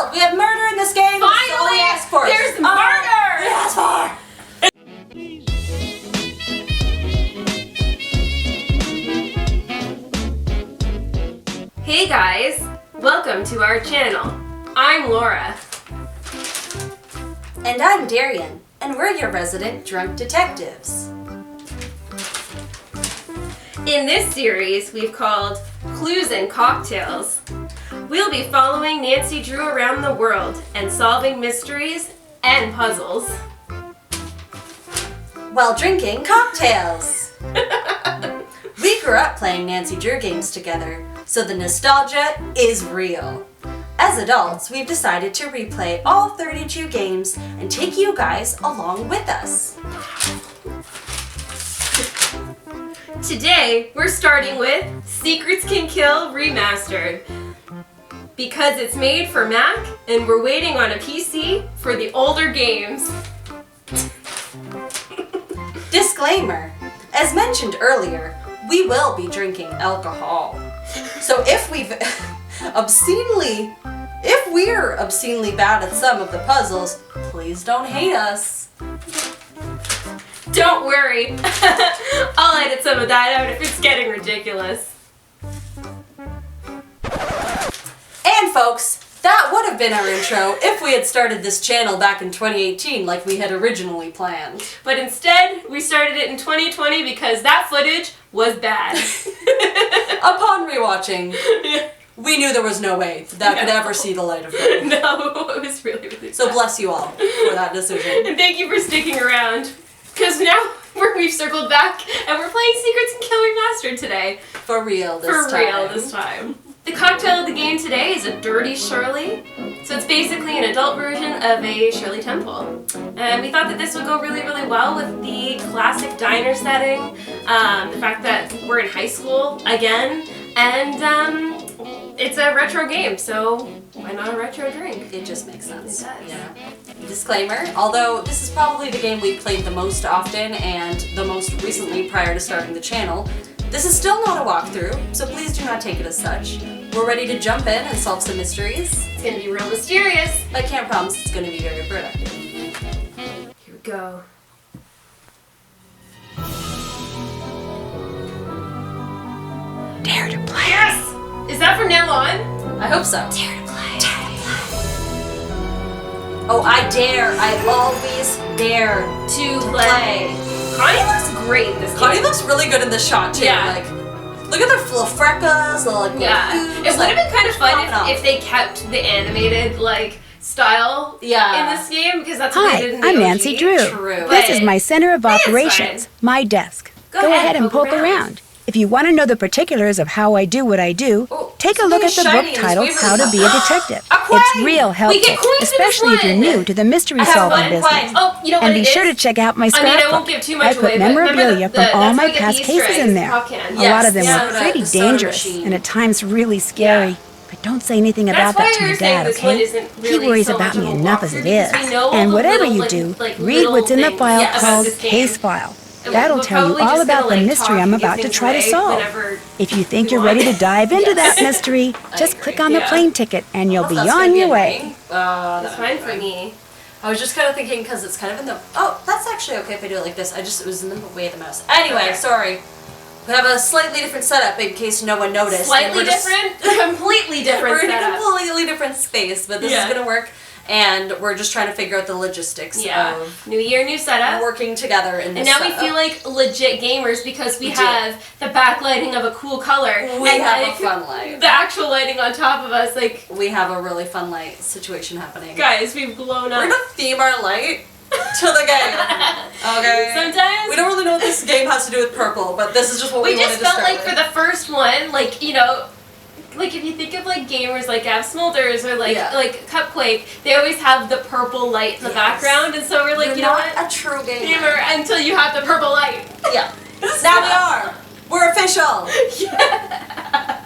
failed. We have murder in this game. Finally, that's all we asked for. There's murder. We asked for. Hey guys, welcome to our channel. I'm Laura. And I'm Darian, and we're your resident drunk detectives. In this series, we've called Clues and Cocktails. We'll be following Nancy Drew around the world and solving mysteries and puzzles. While drinking cocktails. We grew up playing Nancy Drew games together, so the nostalgia is real. As adults, we've decided to replay all 32 games and take you guys along with us. Today, we're starting with Secrets Can Kill Remastered. Because it's made for Mac and we're waiting on a PC for the older games. Disclaimer, as mentioned earlier, we will be drinking alcohol. So if we're obscenely bad at some of the puzzles, please don't hate us. Don't worry, I'll edit some of that out if it's getting ridiculous. And folks, that would have been our intro if we had started this channel back in 2018 like we had originally planned. But instead, we started it in 2020 because that footage was bad. Upon rewatching, we knew there was no way that could ever see the light of day. No, it was really bad. So bless you all for that decision. And thank you for sticking around. Because now we've circled back and we're playing Secrets and Kill Remastered today. For real this time. For real this time. The cocktail of the game today is a dirty shirley. So it's basically an adult version of a Shirley Temple. And we thought that this would go really, really well with the classic diner setting, the fact that we're in high school again, and it's a retro game, so why not a retro drink? It just makes sense. It does. Yeah. Disclaimer, although this is probably the game we've played the most often and the most recently prior to starting the channel, this is still not a walkthrough, so please do not take it as such. We're ready to jump in and solve some mysteries. It's gonna be real mysterious. I can't promise it's gonna be very productive. Here we go. Dare to play. Yes! Is that from now on? I hope so. Dare to play. Dare to play. Oh, I dare. I always dare To play. Connie looks great in this game. Connie looks really good in this shot too. Yeah. Like, look at their little freckles, little like Yeah. boobs, It would have been kind of fun if they. they kept the animated style in this game, because that's what they did in the I'm OG. Nancy Drew. True. This is my center of it's operations, fine. my desk. Go Go ahead, ahead and poke poke around. around. If you want to know the particulars of how I do what I do, Oh, take a look at the something book shiny in titled this How to Be a Detective. A coin! It's real We helpful, get coins for this especially if you're one. new to the mystery I have solving one business. coin. Oh, you know what And it be is? sure to check out my I scrapbook. mean, I won't give too much I away, put but memorabilia remember from all that's my where we get past the Easter cases eggs, in there. pop can. A lot of them Yes. were Soda, pretty the soda dangerous machine. and at times really scary. But don't say anything about That's why that to we my were saying dad, this one okay? isn't He really worries so about much me of a enough as it walkthrough is. because we know all And the whatever little, you do, read little what's in the things, file about called this game. Case File. And That'll we're tell you probably all just about gonna, the mystery talk I'm and give about to things try to away solve. whenever If you think we you're want. ready to dive into that mystery, just agree. click on the Yeah. plane ticket and you'll be That's on gonna be your way. annoying. That's fine for me. I was just kind of thinking because it's kind of in the. Oh, that's actually okay if I do it like this. It was in the way of the mouse. Anyway, Okay. sorry. We have a slightly different setup in case no one noticed. Slightly We're just- different, completely different We're in a setup. completely different space, but this is gonna work, and we're just trying to figure out the logistics Yeah. of New year, new setup. working together in this And now we setup. feel like legit gamers because we We do. have the backlighting of a cool color. We and have a like, fun light. The actual lighting on top of us, like, We have a really fun light situation happening. guys, we've blown We're up. gonna theme our light to the game. Okay. Sometimes We don't really know what this game has to do with purple, but this is just what we, we just wanted to felt start like with. for the first one, like, you know, like if you think of like gamers like Gav Smulders or like Yeah. like Cupquake, they always have the purple light in the Yes. background, and so we're like, You're you know not what? a true gamer. Gamer until you have the purple light. Yeah. Now we are. We're official. Yeah.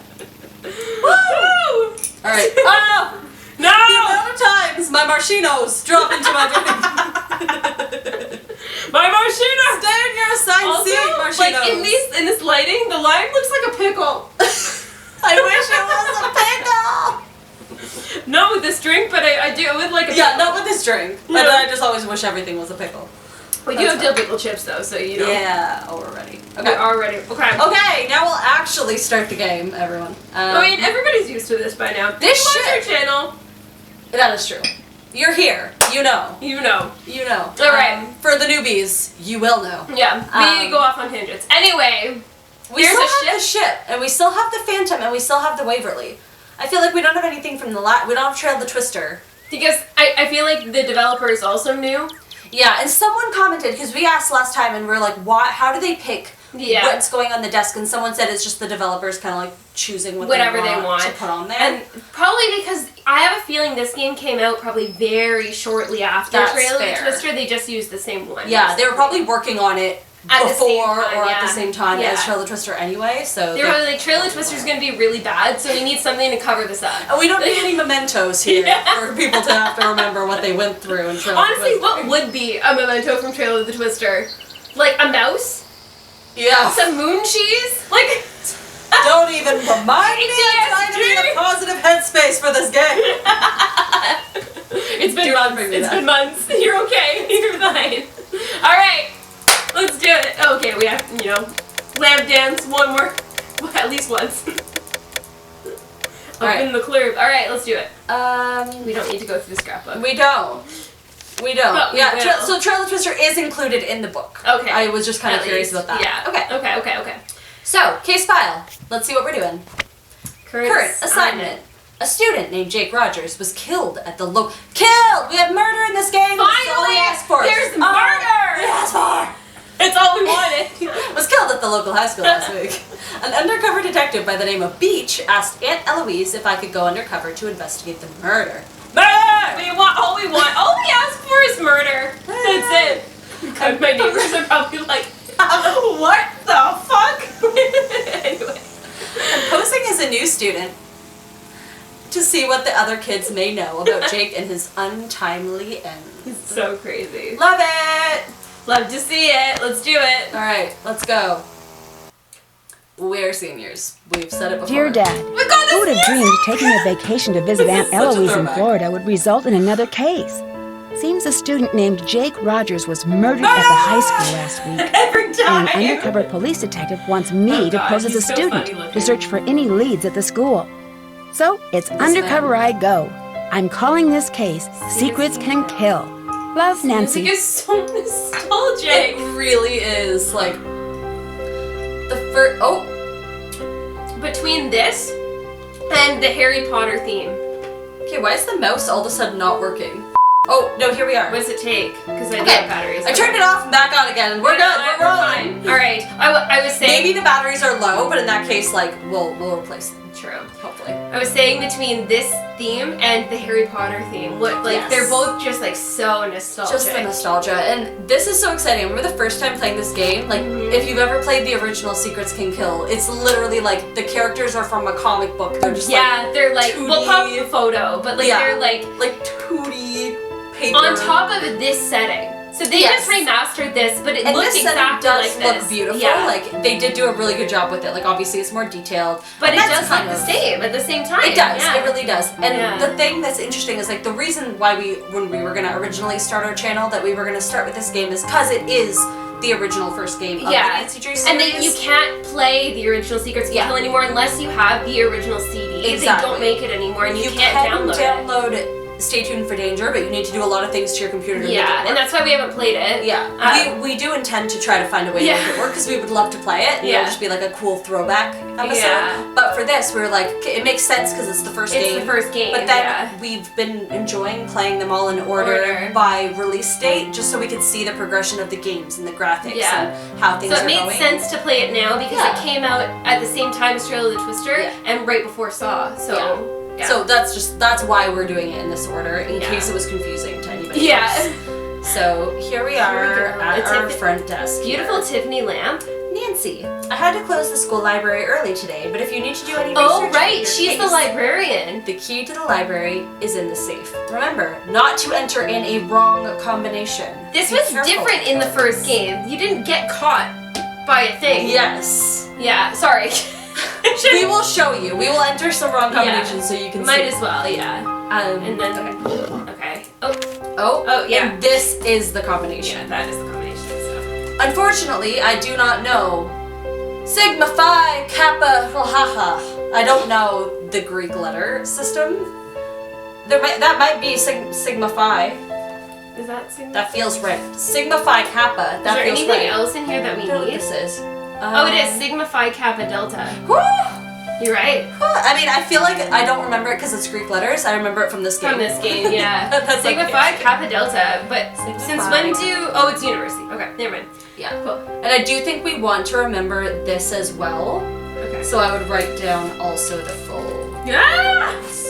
Woo! All right. Oh! No! The amount of times my Marshinos drop into my drink. My Marshina! Stay in your assigned seat, Also, Marshinos. like in this lighting, the lime looks like a pickle. I wish it was a pickle. Not with this drink, but I would like a pickle. Yeah, not with this drink. Yeah. But I just always wish everything was a pickle. We do have dill pickle chips though, so you know. Yeah, oh, we're ready. We are ready. Okay. Okay, now we'll actually start the game, everyone. I mean, everybody's used to this by now. This Watch our channel. That is true. You're here. You know. You know. You know. All right. For the newbies, you will know. Yeah, we go off on tangents. Anyway, we here's still a have the ship, and we still have the Phantom, and we still have the Waverly. I feel like we don't have anything from the we don't have Trail the Twister. Because I feel like the developer is also new. Yeah, and someone commented, because we asked last time, and we are like, why? How do they pick what's going on the desk? And someone said it's just the developers kind of like choosing whatever they want to put on there. And probably because I have a feeling this game came out probably very shortly after Trail of the Twister. They just used the same one. Yeah, they were probably working on it at before at the same time as Trail of the Twister anyway. So they were probably like, Trail of the Twister is going to be really bad, so we need something to cover this up. And we don't need any mementos here for people to have to remember what they went through in Trail of the Twister. Honestly, what would be a memento from Trail of the Twister? Like a mouse? Yeah. Some moon cheese? Like... Don't even remind me. I'm trying to be in a positive headspace for this game. It's been months. It's been months. You're okay. You're fine. All right. Let's do it. Okay, we have, lamp dance one more. Well, at least once. Open the clue. All right, let's do it. We don't need to go through the scrapbook. We don't. But we will. So Trail of the Twister is included in the book. Okay. I was just kind of curious about that. Yeah. Okay. So, case file. Let's see what we're doing. Current assignment. A student named Jake Rogers was killed at the Killed! We have murder in this game! Finally! That's all we asked for. There's murder! We asked for! It's all we wanted. Was killed at the local high school last week. An undercover detective by the name of Beach asked Aunt Eloise if I could go undercover to investigate the murder. Murder! All we ask for is murder. That's it. God, my neighbors are probably like, what the fuck? Anyway. I'm posing as a new student to see what the other kids may know about Jake and his untimely end. It's so crazy. Love it! Love to see it. Let's do it. Alright, let's go. We're seniors. We've said it before. Dear Dad, Oh my God, who would have dreamed taking a vacation to visit Aunt such a Eloise in throwback. Florida would result in another case? Seems a student named Jake Rogers was murdered at the high school last week. Every time. And an undercover police detective wants me to God, pose as a he's so student funny looking. to search for any leads at the school. So it's undercover I go. I'm calling this case Secrets Can Kill. Love, Nancy. Music is so nostalgic. It really is, like, the first... Oh! Between this and the Harry Potter theme. Okay, why is the mouse all of a sudden not working? Oh, no, here we are. What does it take? Because I don't Okay, have batteries. I turned it off and back on again. We're good, we're rolling. Fine. All right. I was saying... Maybe the batteries are low, but in that case, like, we'll replace them. True. Hopefully. I was saying between this theme and the Harry Potter theme, Yes. they're both just like so nostalgic. Just the nostalgia, and this is so exciting. I remember the first time playing this game, like, if you've ever played the original Secrets Can Kill, it's literally like, the characters are from a comic book. They're just they're like, 2D. we'll pop a photo, but like they're like 2D paper. on top of this setting. So they just remastered this, but it looks this setting exactly does like look this. beautiful. Yeah. Like, they did do a really good job with it. Like, obviously it's more detailed. But and it that's does look kind the of- same at the same time. It does. Yeah. It really does. And Yeah. the thing that's interesting is, like, the reason why when we were going to originally start our channel, that we were going to start with this game is because it is the original first game of the Nancy Drew series. And then you can't play the original Secrets Can Kill anymore unless you have the original CD. Exactly. They don't make it anymore, and you can't download it. Stay Tuned for Danger, but you need to do a lot of things to your computer to make it work. And that's why we haven't played it. Yeah, we do intend to try to find a way to make it work because we would love to play it. It'll just be like a cool throwback episode. Yeah. But for this, we were like, it makes sense because it's the first game. It's the first game. But then we've been enjoying playing them all in order by release date, just so we could see the progression of the games and the graphics and how things are So it going. made sense to play it now because it came out at the same time as Trail of the Twister and right before Saw. So. Yeah. So that's why we're doing it in this order, in case it was confusing to anybody else. So here we are at our front desk. Beautiful Tiffany lamp. Nancy, I had to close the school library early today, but if you need to do any research Oh on right, your she's case, the librarian. the key to the library is in the safe. Remember, not to enter in a wrong combination. This Be was careful. different in the first game. You didn't get caught by a thing. Yes. Yeah, sorry. We will show you. We will enter some wrong combinations so you can Might see. as well, yeah. And then okay. Oh, yeah. And this is the combination. Yeah, that is the combination. So. Unfortunately, I do not know Sigma Phi Kappa. I don't know the Greek letter system. That might be Sigma Phi. Is that Sigma? That feels right. Sigma Phi Kappa. That is there feels anything right. else in here that we I don't know need? what this is. Oh, it is Sigma Phi Kappa Delta. Whew! You're right. I mean, I feel like I don't remember it because it's Greek letters. I remember it from this game. From this game, yeah. That's Sigma okay. Phi Kappa Delta, but Sigma since Phi. when do... Oh, it's university. Okay, never mind. Yeah. Cool. And I do think we want to remember this as well. Okay. So I would write down also the full. Yes!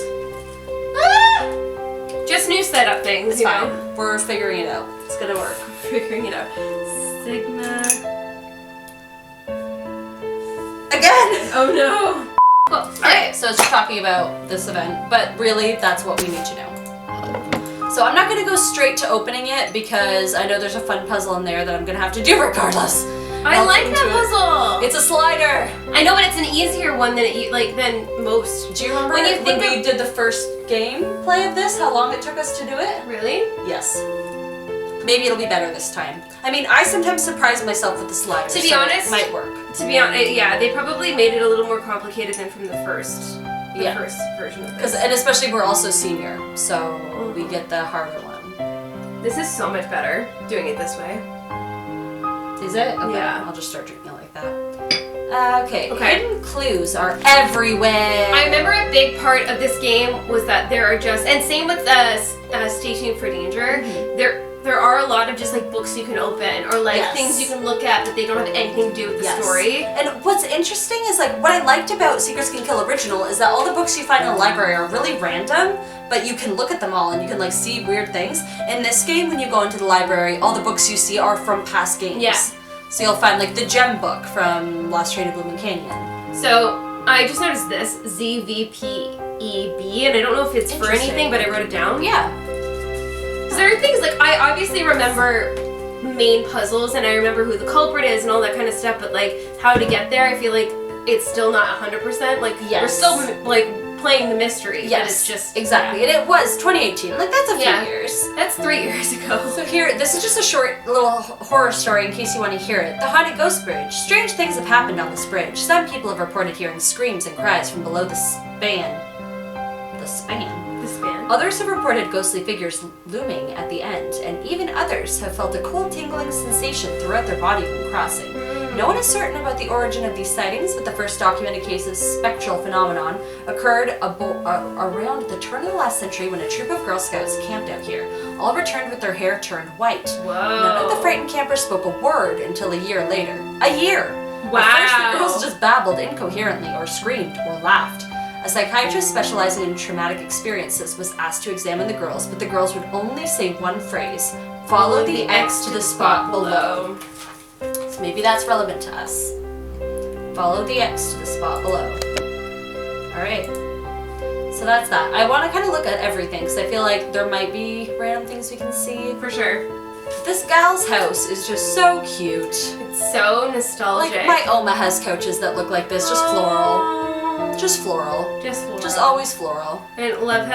Ah! Just new setup things, It's you fine. know? We're figuring it out. It's gonna work. Figuring it out. Sigma... Again! Oh no! Cool. Alright, so it's talking about this event, but really that's what we need to know. So I'm not gonna go straight to opening it because I know there's a fun puzzle in there that I'm gonna have to do regardless. I I'll like get that into it. puzzle! It's a slider! I know, but it's an easier one than most. Do you remember When you when think we did the first gameplay of this, how long it took us to do it? Really? Yes. Maybe it'll be better this time. I mean, I sometimes surprise myself with the sliders. To be so honest- it might work. To be honest, yeah, they probably made it a little more complicated than from the first version of this. And especially we're also senior, so we get the harder one. This is so much better, doing it this way. Is it? Okay, Yeah. I'll just start drinking it like that. Okay. Okay. Hidden clues are everywhere. I remember a big part of this game was that there are just, and same with Stay Tuned for Danger, there are a lot of just like books you can open or like Yes. things you can look at but they don't have anything to do with the Yes. story. And what's interesting is like what I liked about Secrets Can Kill Original is that all the books you find in the library are really random, but you can look at them all and you can like see weird things. In this game, when you go into the library, all the books you see are from past games. Yeah. So you'll find like the gem book from Last Train to Blooming Canyon. So I just noticed this, ZVPEB, and I don't know if it's for Interesting. anything, but I wrote it down. Yeah. Because there are things like, I obviously remember main puzzles and I remember who the culprit is and all that kind of stuff, but like how to get there, I feel like it's still not 100%. Like we're Yes. still like playing the mystery, but Yes. it's just exactly. yeah. And it was 2018. Like that's a few Yeah. years. That's 3 years ago. So here, this is just a short little horror story in case you want to hear it. The Haunted Ghost Bridge. Strange things have happened on this bridge. Some people have reported hearing screams and cries from below the span. The span? The span. Others have reported ghostly figures looming at the end, and even others have felt a cold tingling sensation throughout their body when crossing. No one is certain about the origin of these sightings, but the first documented case of spectral phenomenon occurred around the turn of the last century when a troop of Girl Scouts camped out here. All returned with their hair turned white. Whoa. None of the frightened campers spoke a word until a year later. A year! Wow. At first, the girls just babbled incoherently or screamed or laughed. A psychiatrist specializing in traumatic experiences was asked to examine the girls, but the girls would only say one phrase: follow the X to the spot below. So maybe that's relevant to us. Follow the X to the spot below. Alright. So that's that. I want to kind of look at everything because I feel like there might be random things we can see. For sure. This gal's house is just so cute. It's so nostalgic. Like my Oma has couches that look like this, just floral. Just floral. Just floral. Just always floral. And love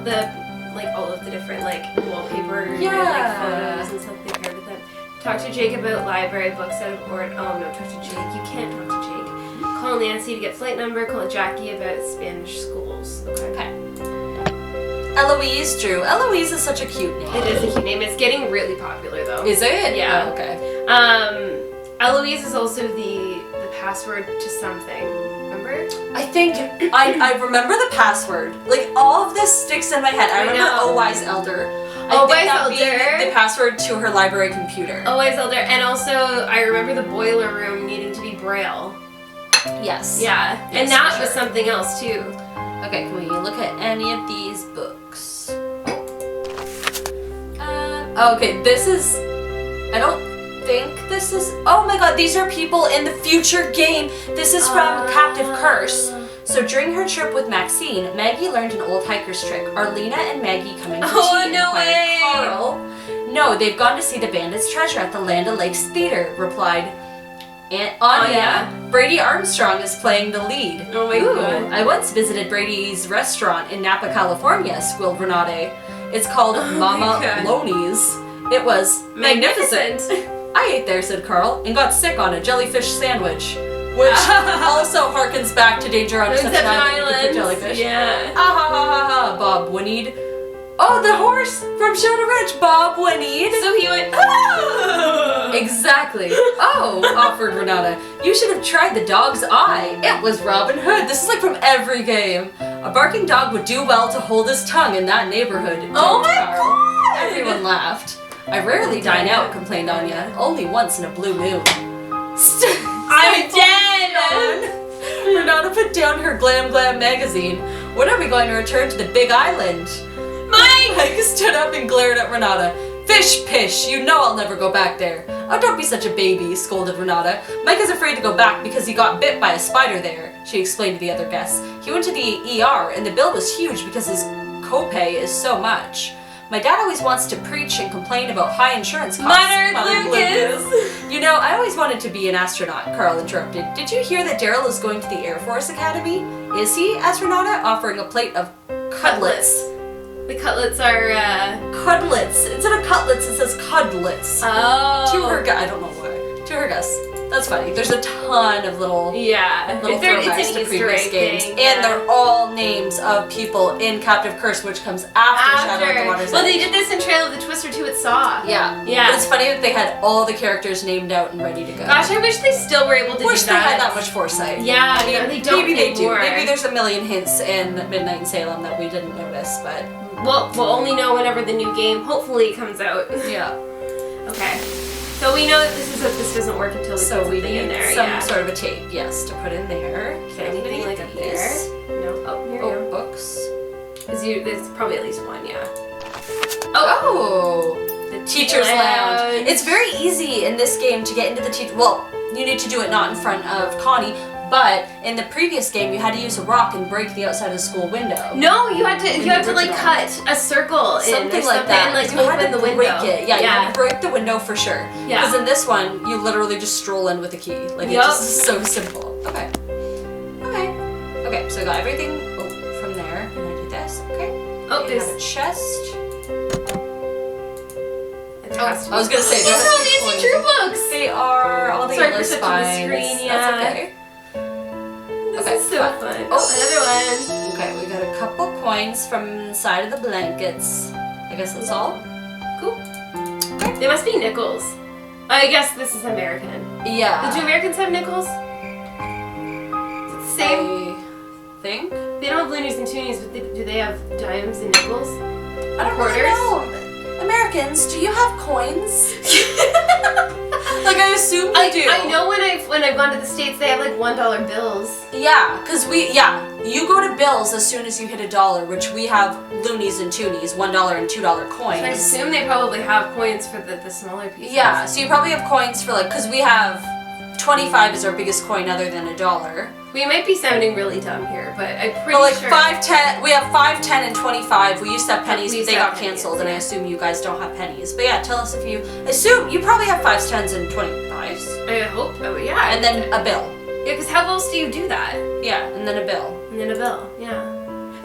the like all of the different like wallpaper and Yeah. like photos and stuff they paired with them. Talk to Jake about library books out of order. Oh no, talk to Jake. You can't talk to Jake. Call Nancy to get flight number. Call Jackie about Spanish schools. Okay. Eloise Drew. Eloise is such a cute name. It is a cute name. It's getting really popular though. Is it? Yeah. Oh, okay. Eloise is also the password to something. Remember? I think I remember the password. Like all of this sticks in my head. I remember know. Oh Wise Elder. Oh, I think Wise that being Elder. the password to her library computer. Always Elder. And also I remember the boiler room needing to be Braille. Yes. Yeah. Yes, And that for was sure. something else too. Okay, can we look at any of these books? Okay, this is... I don't think this is... Oh my god, these are people in the future game! This is from Captive Curse. So during her trip with Maxine, Maggie learned an old hiker's trick. Are Lena and Maggie coming to Oh, tea? no Inquired way! Carl. No, they've gone to see the bandit's treasure at the Land O'Lakes Theater, replied Aunt Anya. Brady Armstrong is playing the lead. Oh my god. I once visited Brady's restaurant in Napa, California, squealed Renate. It's called Mama Loney's. It was magnificent. I ate there, said Carl, and got sick on a jellyfish sandwich. Which also harkens back to Danger on Deception Island with the jellyfish. Yeah. Ah ha ha ha ha, Bob whinnied. Oh, the horse from Show to Rich, Bob whinnied. So he went, oh! Exactly. Oh, offered Renata. You should have tried the dog's eye. It was Robin Hood. This is like from every game. A barking dog would do well to hold his tongue in that neighborhood. Oh my god! Everyone laughed. I rarely dine out, complained Anya. Only once in a blue moon. I'm dead! Renata put down her Glam Glam magazine. When are we going to return to the Big Island? Mike stood up and glared at Renata. Fish pish, you know I'll never go back there. Oh, don't be such a baby, scolded Renata. Mike is afraid to go back because he got bit by a spider there, she explained to the other guests. He went to the ER and the bill was huge because his copay is so much. My dad always wants to preach and complain about high insurance costs. Muttered Lucas. You know, I always wanted to be an astronaut, Carl interrupted. Did you hear that Daryl is going to the Air Force Academy? Is he? Asked Renata, offering a plate of cutlets. The cutlets are, Cudlets. Instead of cutlets, it says cudlets. Oh. To her I don't know why. To her guess. That's funny. There's a ton of little It's throwbacks an to Easter previous egg games. thing, And they're all names of people in Captive Curse, which comes after Shadow of the Water's Well, Edge. they did this in Trail of the Twister 2 at Saw. Yeah. Yeah. But it's funny that they had all the characters named out and ready to go. Gosh, I wish they still were able to Wish do they that. had that much foresight. Yeah, I mean, they don't maybe they do. anymore. Maybe there's a million hints in Midnight in Salem that we didn't notice, but Well, we'll only know whenever the new game hopefully comes out. yeah. Okay. So we know that this doesn't work until we So put we something need in there. some yeah. sort of a tape, yes, to put in there. Anything like up there? No. Oh, here we Oh, go. books. There's probably at least one, yeah. Oh, The Teacher's Lounge. It's very easy in this game to get into the teacher. Well, you need to do it not in front of Connie, but in the previous game you had to use a rock and break the outside of the school window. No, you had to like cut a circle Something like that. and like you had open to the window. break it. Yeah, you had to break the window for sure. Yeah. Because in this one, you literally just stroll in with a key. Like it just is so simple. Okay. Okay, so I got everything from there. And I do this. Okay. Oh, You there's have a chest. I was gonna say these are all Nancy coins. Drew books. They are all the Sorry yellow for switching the spines. screen, That's yeah. okay. This Okay, is so fun. Oh. Another one. Okay, we got a couple coins from inside of the blankets. I guess that's all. Cool. They must be nickels. I guess this is American. Yeah. Do Americans have nickels? Is it the same? I think. They don't have loonies and toonies, but do they have dimes and nickels? I don't really know. Americans, do you have coins? Like I assume they do. I know when I've gone to the States, they have like $1 bills. Yeah, because you go to bills as soon as you hit $1, which we have loonies and toonies, $1 and $2 coins. So I assume they probably have coins for the smaller pieces. Yeah, so you probably have coins for because we have 25 is our biggest coin other than $1. We might be sounding really dumb here, but I'm pretty But sure. 5, 10, we have 5, 10, and 25. We used to have pennies, We but used they to got have pennies, canceled, and I yeah. assume you guys don't have pennies. But yeah, tell us if you assume you probably have 5s, 10s, and 25s, I hope. Oh yeah. and then a bill. Yeah, because how else do you do that? Yeah, and then a bill. And then a bill. Yeah.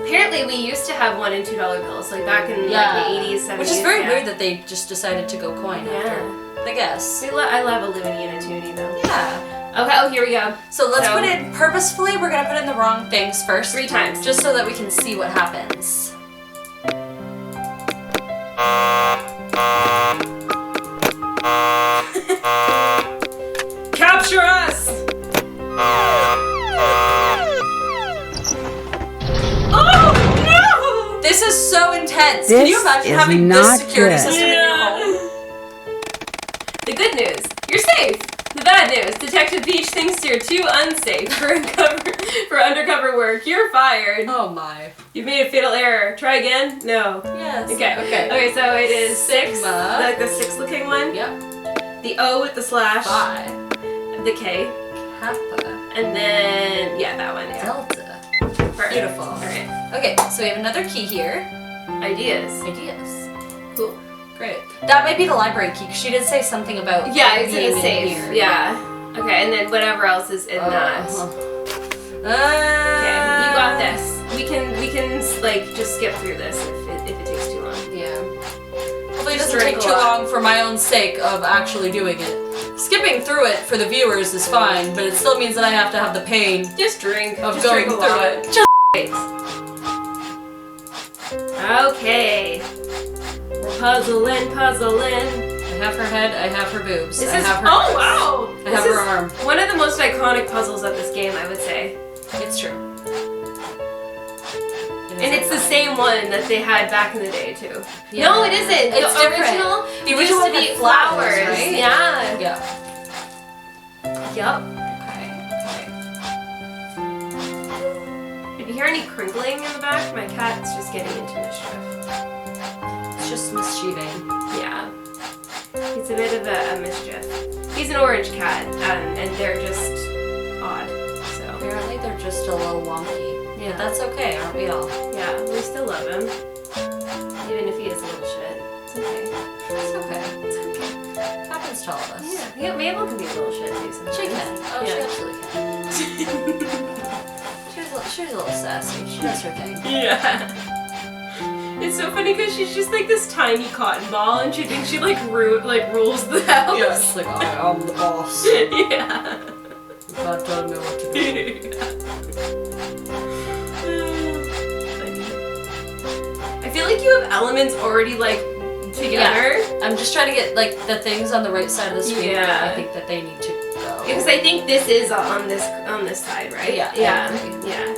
Apparently, we used to have $1 and $2 bills, like back in like, the 80s, 70s. Which is very yeah. weird that they just decided to go coin after. I guess. I love a loony and a toonie though. Yeah. Okay. Oh, here we go. So let's put it purposefully. We're gonna put in the wrong things first. 3 times. Just so that we can see what happens. Capture us! Oh no! This is so intense. This Can you imagine is having not this security good. system in your home? The good news, you're safe. The bad news, Detective Peach thinks you're too unsafe for undercover work. You're fired. Oh my. You've made a fatal error. Try again? No. Yes. Okay, so it is 6. Sigma. Like the 6 looking one. Yep. The O with the slash. Phi. The K. Kappa. And then, yeah, that one. Yeah. Delta. Perfect. Beautiful. Alright. Okay, so we have another key here. Ideas. Ideas. Cool. Great. That might be the library key, 'cause she did say something about Yeah, it's being in a safe. here. Yeah. Okay, and then whatever else is in that. Okay, you got this. We can like just skip through this if it takes too long. Yeah. Hopefully it doesn't take too long for my own sake of actually doing it. Skipping through it for the viewers is fine, but it still means that I have to have the pain Just drink. of Just going drink through it. Just Okay. We're puzzling. I have her head, I have her boobs. This I is have her oh wow! I have her arm. One of the most iconic puzzles of this game, I would say. It's true. And it's the same one that they had back in the day too. Yeah. No, it isn't. It's the different. original. The original used to be had flowers, right? Yeah. Yeah. Yep. Okay. If you hear any crinkling in the back, my cat's just getting into mischief. It's just mischieving. Yeah. He's a bit of a mischief. He's an orange cat, and they're just odd. So Apparently they're just a little wonky. yeah, But that's okay, aren't we all? yeah. We still love him, even if he is a little shit. It's okay. It's okay. It's okay. Happens to all of us. Yeah, Mabel can be a little shit too sometimes. She can. Oh, she Yeah. absolutely can. She's a little sassy. She does her thing. Yeah. It's so funny because she's just like this tiny cotton ball, and she thinks she like rules the house. Yeah, it's like, I'm the boss. Yeah. You can't tell me what to do. I feel like you have elements already like together. Yeah. I'm just trying to get like the things on the right side of the screen. Yeah. Where I think that they need to go. Because I think this is on this side, right? Yeah, I Yeah. agree. Yeah.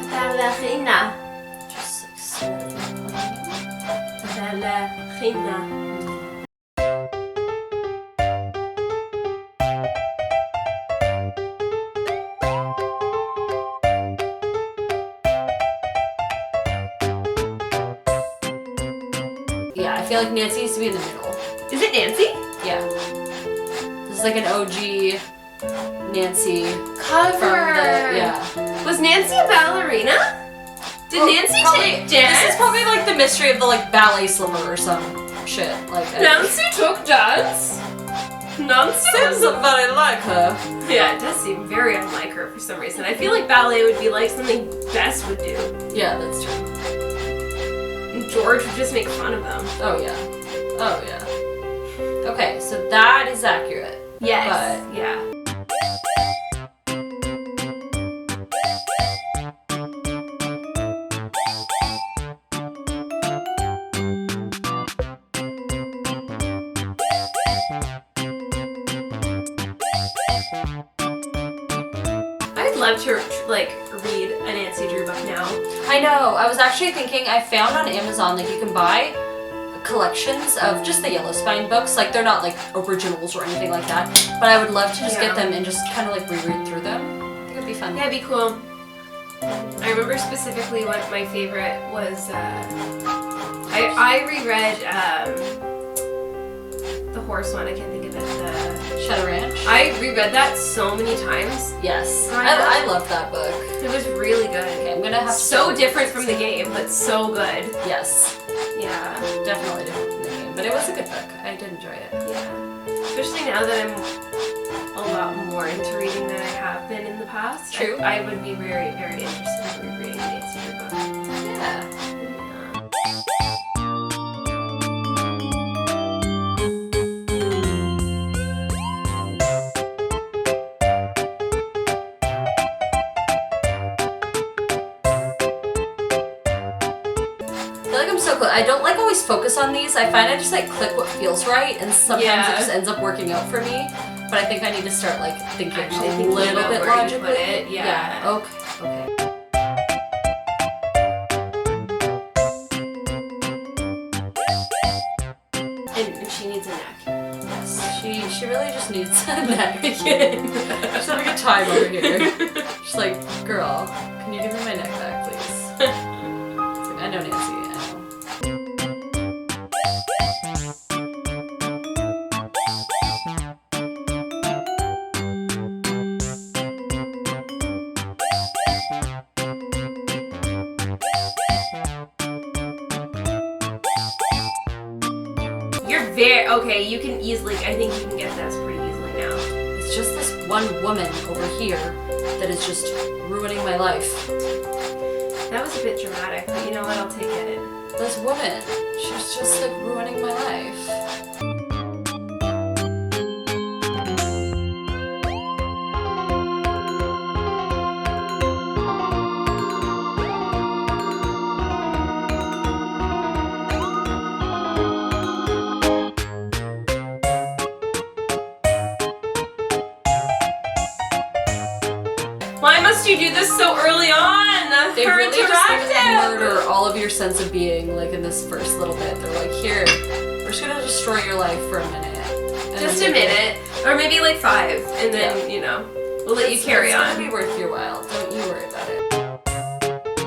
Ballerina. Just like slowly. Ballerina. Yeah, I feel like Nancy needs to be in the middle. Is it Nancy? Yeah. This is like an OG Nancy Cover. from the yeah. Was Nancy a ballerina? Did Nancy take dance? This is probably like the mystery of the like ballet slipper or some shit. Like Nancy took dance? Nancy seems somebody like her. Yeah, it does seem very unlike her for some reason. I feel like ballet would be like something Bess would do. Yeah, that's true. And George would just make fun of them. Oh yeah. Oh yeah. Okay, so that is accurate. Yes. But yeah. I'd love to like read a Nancy Drew book now. I know. I was actually thinking. I found on Amazon that you can buy collections of just the Yellow Spine books. Like they're not like originals or anything like that. But I would love to just get them and just kind of like reread through them. I think it'd be fun. Yeah, it'd be cool. I remember specifically what my favorite was. I reread the horse one. I can't think of it. Shadow Ranch. I reread that so many times. Yes. Growing up. I love that book. It was really good. Okay, I'm gonna have to So different from the game, but so good. Yes. Yeah. Definitely different from the game. But it was a good book. I did enjoy it. Yeah. Especially now that I'm a lot more into reading than I have been in the past. True. I would be very, very interested in rereading Nancy Drew book. Yeah. I don't like always focus on these. I find I just like click what feels right, and sometimes it just ends up working out for me. But I think I need to start like thinking a little bit logically. Yeah. Okay. Okay. And she needs a neck. Yes. She really just needs a neck again. She's having a time over here. She's like, girl, can you give me my neck back, please? It's like, I know, Nancy. I know. You're very... Okay, you can easily... I think you can get this pretty easily now. It's just this one woman over here that is just ruining my life. That was a bit dramatic, but you know what? I'll take it. This woman, she's just like ruining my life. Why must you do this so early on? They Her really just like, interactive. murder all of your sense of being, like in this first little bit. They're like, here, we're just gonna destroy your life for a minute. And Just a then minute, or maybe like 5, and then you know we'll let you carry it's on. It's gonna be worth your while. Don't you worry about it.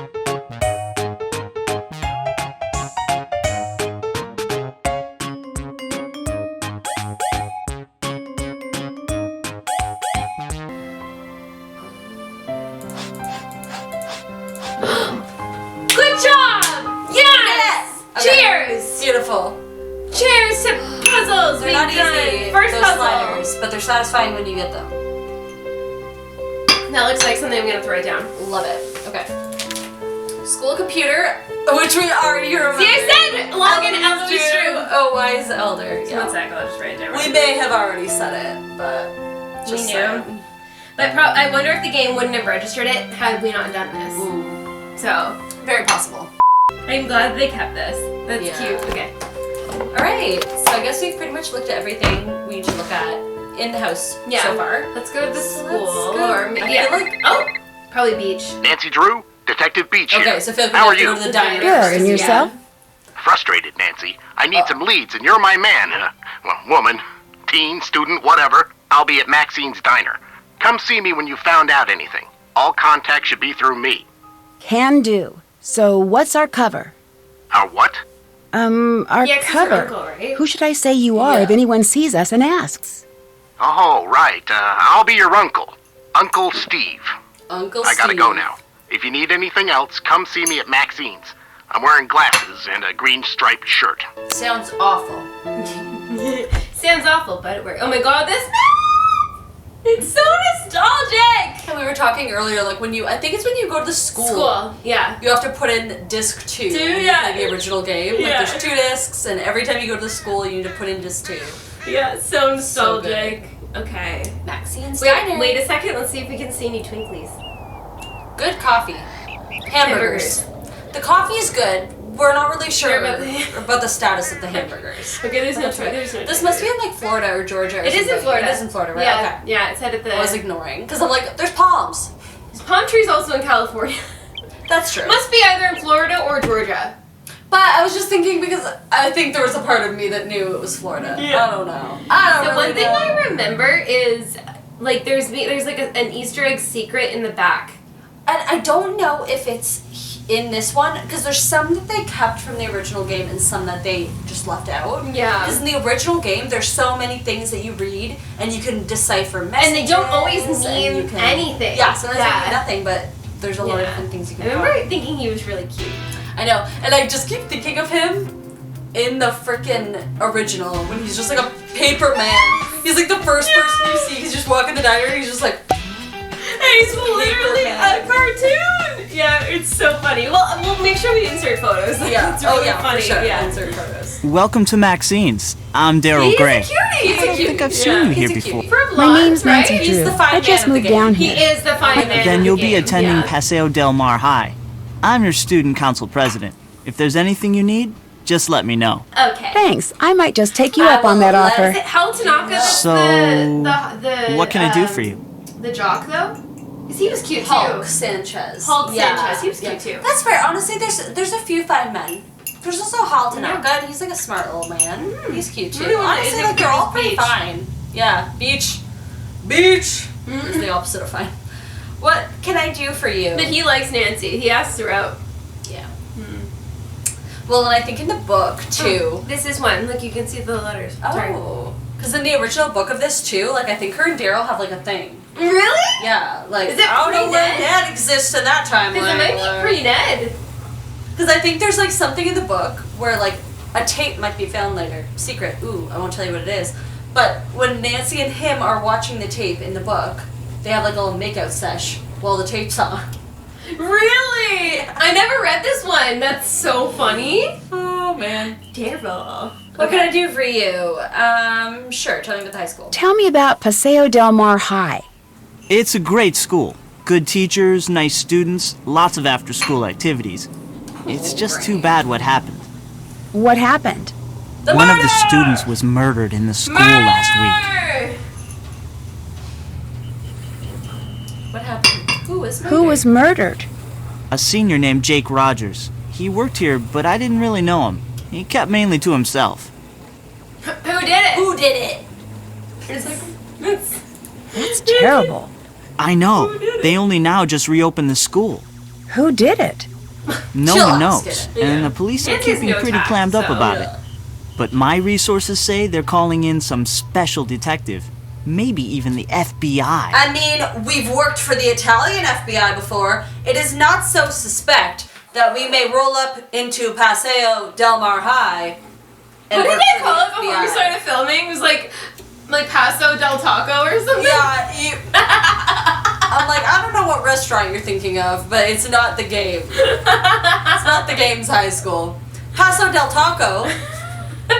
Good job! Yes! Okay. Cheers! Beautiful. Cheers to puzzles! They're We've not done easy, First those puzzle. sliders, but they're satisfying when you get them. That looks like something I'm gonna throw down. Love it. Okay. School computer, which we already remember. See, I said log in Eloise Drew. Oh, wise elder. One sec, I'll just write it down. We may have already said it, but We just knew. saying. But I wonder if the game wouldn't have registered it had we not done this. Ooh, So, very possible. I'm glad they kept this. That's Yeah. cute. Okay. Alright, so I guess we've pretty much looked at everything we need to look at in the house Yeah. so far. Let's go to the So school. let's go. Or I maybe, feel like- oh, probably beach. Nancy Drew, Detective Beach here. Okay, so I feel like we How have are to go you? to the diner. Good, and yourself? Frustrated, Nancy. I need some leads, and you're my man. Well, woman, teen, student, whatever. I'll be at Maxine's Diner. Come see me when you found out anything. All contact should be through me. Can do. So what's our cover? Our what? Our Yeah, 'cause it's cover. your uncle, right? Who should I say you are Yeah. if anyone sees us and asks? Oh, right. I'll be your uncle. Uncle Steve. Uncle I gotta Steve. go now. If you need anything else, come see me at Maxine's. I'm wearing glasses and a green striped shirt. Sounds awful. Sounds awful, but it worked. Oh my god, this... It's so nostalgic! And we were talking earlier, like when you, I think it's when you go to the school. Yeah. You have to put in disc 2 yeah. for the original game. Like Yeah. there's 2 discs, and every time you go to the school, you need to put in disc 2. Yeah, so So nostalgic. Okay. Maxine's Diner. Wait a second, let's see if we can see any twinklies. Good coffee. Hamburgers. The coffee is good. We're not really sure Sure about the status of the hamburgers. Okay, there's no That's right. there's no This must be in like Florida or Georgia or It is in something. Florida. It is in Florida, right? Yeah, Okay. yeah, it's head at the... I was ignoring. Because I'm like, there's palms. Palm trees also in California. That's true. Must be either in Florida or Georgia. But I was just thinking because I think there was a part of me that knew it was Florida. Yeah. I don't know. I don't So really one thing know. I remember is like there's like an Easter egg secret in the back. And I don't know if it's in this one, because there's some that they kept from the original game and some that they just left out. Yeah. Because in the original game, there's so many things that you read and you can decipher messages. And they don't always and you mean can- anything. Yeah, sometimes they Yeah. mean nothing, but there's a lot of Yeah. different things you I can remember find. thinking he was really cute. I know, and I just keep thinking of him in the frickin' original when he's just like a paper man. He's like the first person you see. He's just walking the diner and he's just like, And he's literally a cartoon. Yeah, it's so funny. Well, we'll make sure we insert photos. yeah, It's really oh yeah, funny. for sure. Yeah. Insert photos. Welcome to Maxine's. I'm Daryl He's Gray. a cutie. I don't think I've seen you He's here a before. cutie. For My blondes, name's Nancy right? He's Drew. the fine I just man of the moved down He here. is the fine man. Then of you'll the be game. attending Yeah. Paseo Del Mar High. I'm your student council president. If there's anything you need, just let me know. Okay. Thanks. I might just take you up on that Let's- Is offer. it Hal Tanaka that's So, the what can I do for you? The jock though? Because he was cute Hulk too. Sanchez. Hulk Sanchez. He was cute too. That's fair. Honestly, there's a few fine men. There's also Hal Tanaka, and he's like a smart little man. He's cute too. Really one that Honestly, isn't like they're all Beach. pretty fine. Yeah, beach. Beach is the opposite of fine. What can I do for you? But he likes Nancy. He asks her out. Yeah. Well, and I think in the book too. This is one. Look, you can see the letters. Sorry. Oh. Because in the original book of this too, like I think her and Daryl have like a thing. Really? Yeah, like Is it I don't know where pre-Ned? Ned exists in that timeline. Because it might be pre-Ned. Because I think there's like something in the book where like a tape might be found later. Secret. Ooh, I won't tell you what it is. But when Nancy and him are watching the tape in the book, they have like a little makeout sesh while the tape's on. Really? I never read this one. That's so funny. Oh man. Terrible. What can I do for you? Sure, tell me about the high school. Tell me about Paseo del Mar High. It's a great school. Good teachers, nice students, lots of after-school activities. It's just too bad what happened. What happened? One of the students was murdered in the school last week. What happened? Who was murdered? Who was murdered? A senior named Jake Rogers. He worked here, but I didn't really know him. He kept mainly to himself. Who did it? Who did it? It's like, That's terrible. I know. They only now just reopened the school. Who did it? No She'll one ask knows. it. And the police are Nancy's keeping no pretty tax, clammed up so, about yeah. it. But my resources say they're calling in some special detective. Maybe even the FBI. I mean, we've worked for the Italian FBI before. It is not so suspect that we may roll up into Paseo del Mar High. what did work they for call the it before we FBI. started filming? It was like Paso del Taco or something? Yeah, I'm like, I don't know what restaurant you're thinking of, but it's not the game. It's not the game's high school. Paso del Taco,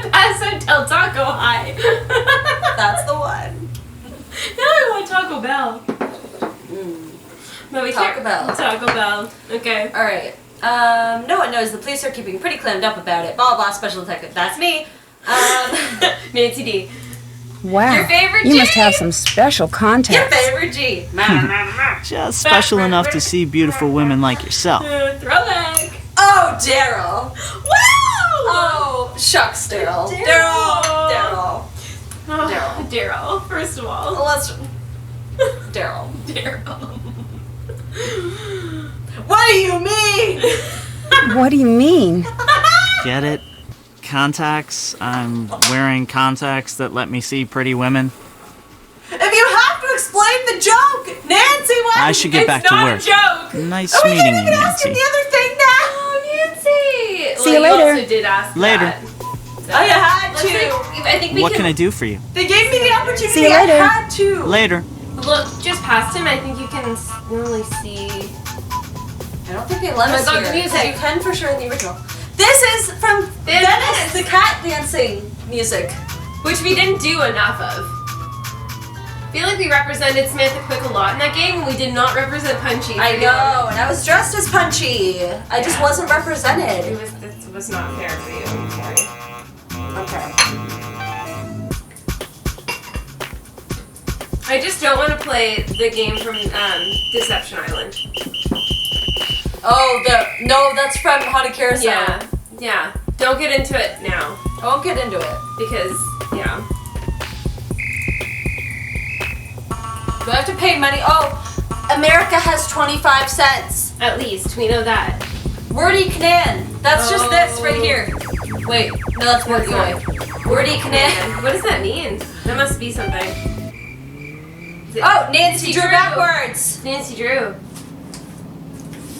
Paso del Taco High. that's the one. Now I want Taco Bell. No, we Taco can't. Bell. Taco Bell. Okay. Alright. No one knows. The police are keeping pretty clammed up about it. Blah, blah, special detective. That's me. Nancy D. Wow. Your favorite You must G? have some special Your contacts. favorite G. Just special enough to see beautiful women like yourself. Throwback. Oh, Daryl. Wow! Oh, shucks, Daryl. Daryl. Oh, Daryl, first of all. Let's... Daryl. Daryl. What do you mean? What do you mean? Get it? Contacts? I'm wearing contacts that let me see pretty women. If you have to explain the joke, Nancy, what? I should get back It's to not work. a joke. Nice Oh, we meeting didn't you, even ask you Nancy. the other thing now. Oh, Nancy. See you well, later. You also did ask Later. that. So, Oh, you had let's to. think- I think we What can can I do for you? They gave me the opportunity. See you I later. had to. Later. look just past him. I think you can really see. I don't think they let us Oh my hear God, the it, 'cause music. you can for sure in the original. This is from Dennis, the cat dancing music. Which we didn't do enough of. I feel like we represented Samantha Quick a lot in that game, and we did not represent Punchy. I know, and I was dressed as Punchy. I just wasn't It represented. was not fair for you. I'm sorry. Okay. I just don't want to play the game from Deception Island. Oh, no, that's from Haunted Carousel. Yeah. Don't get into it now I won't get into it. because yeah. Do I have to pay money? Oh, America has 25 cents. At least we know that. Wordy Canan. That's just this right Oh. here. Wait, no, that's Wordy Oi. Wordy Canan. What does that mean? That must be something. Is it- Oh, Nancy drew backwards. Nancy Drew.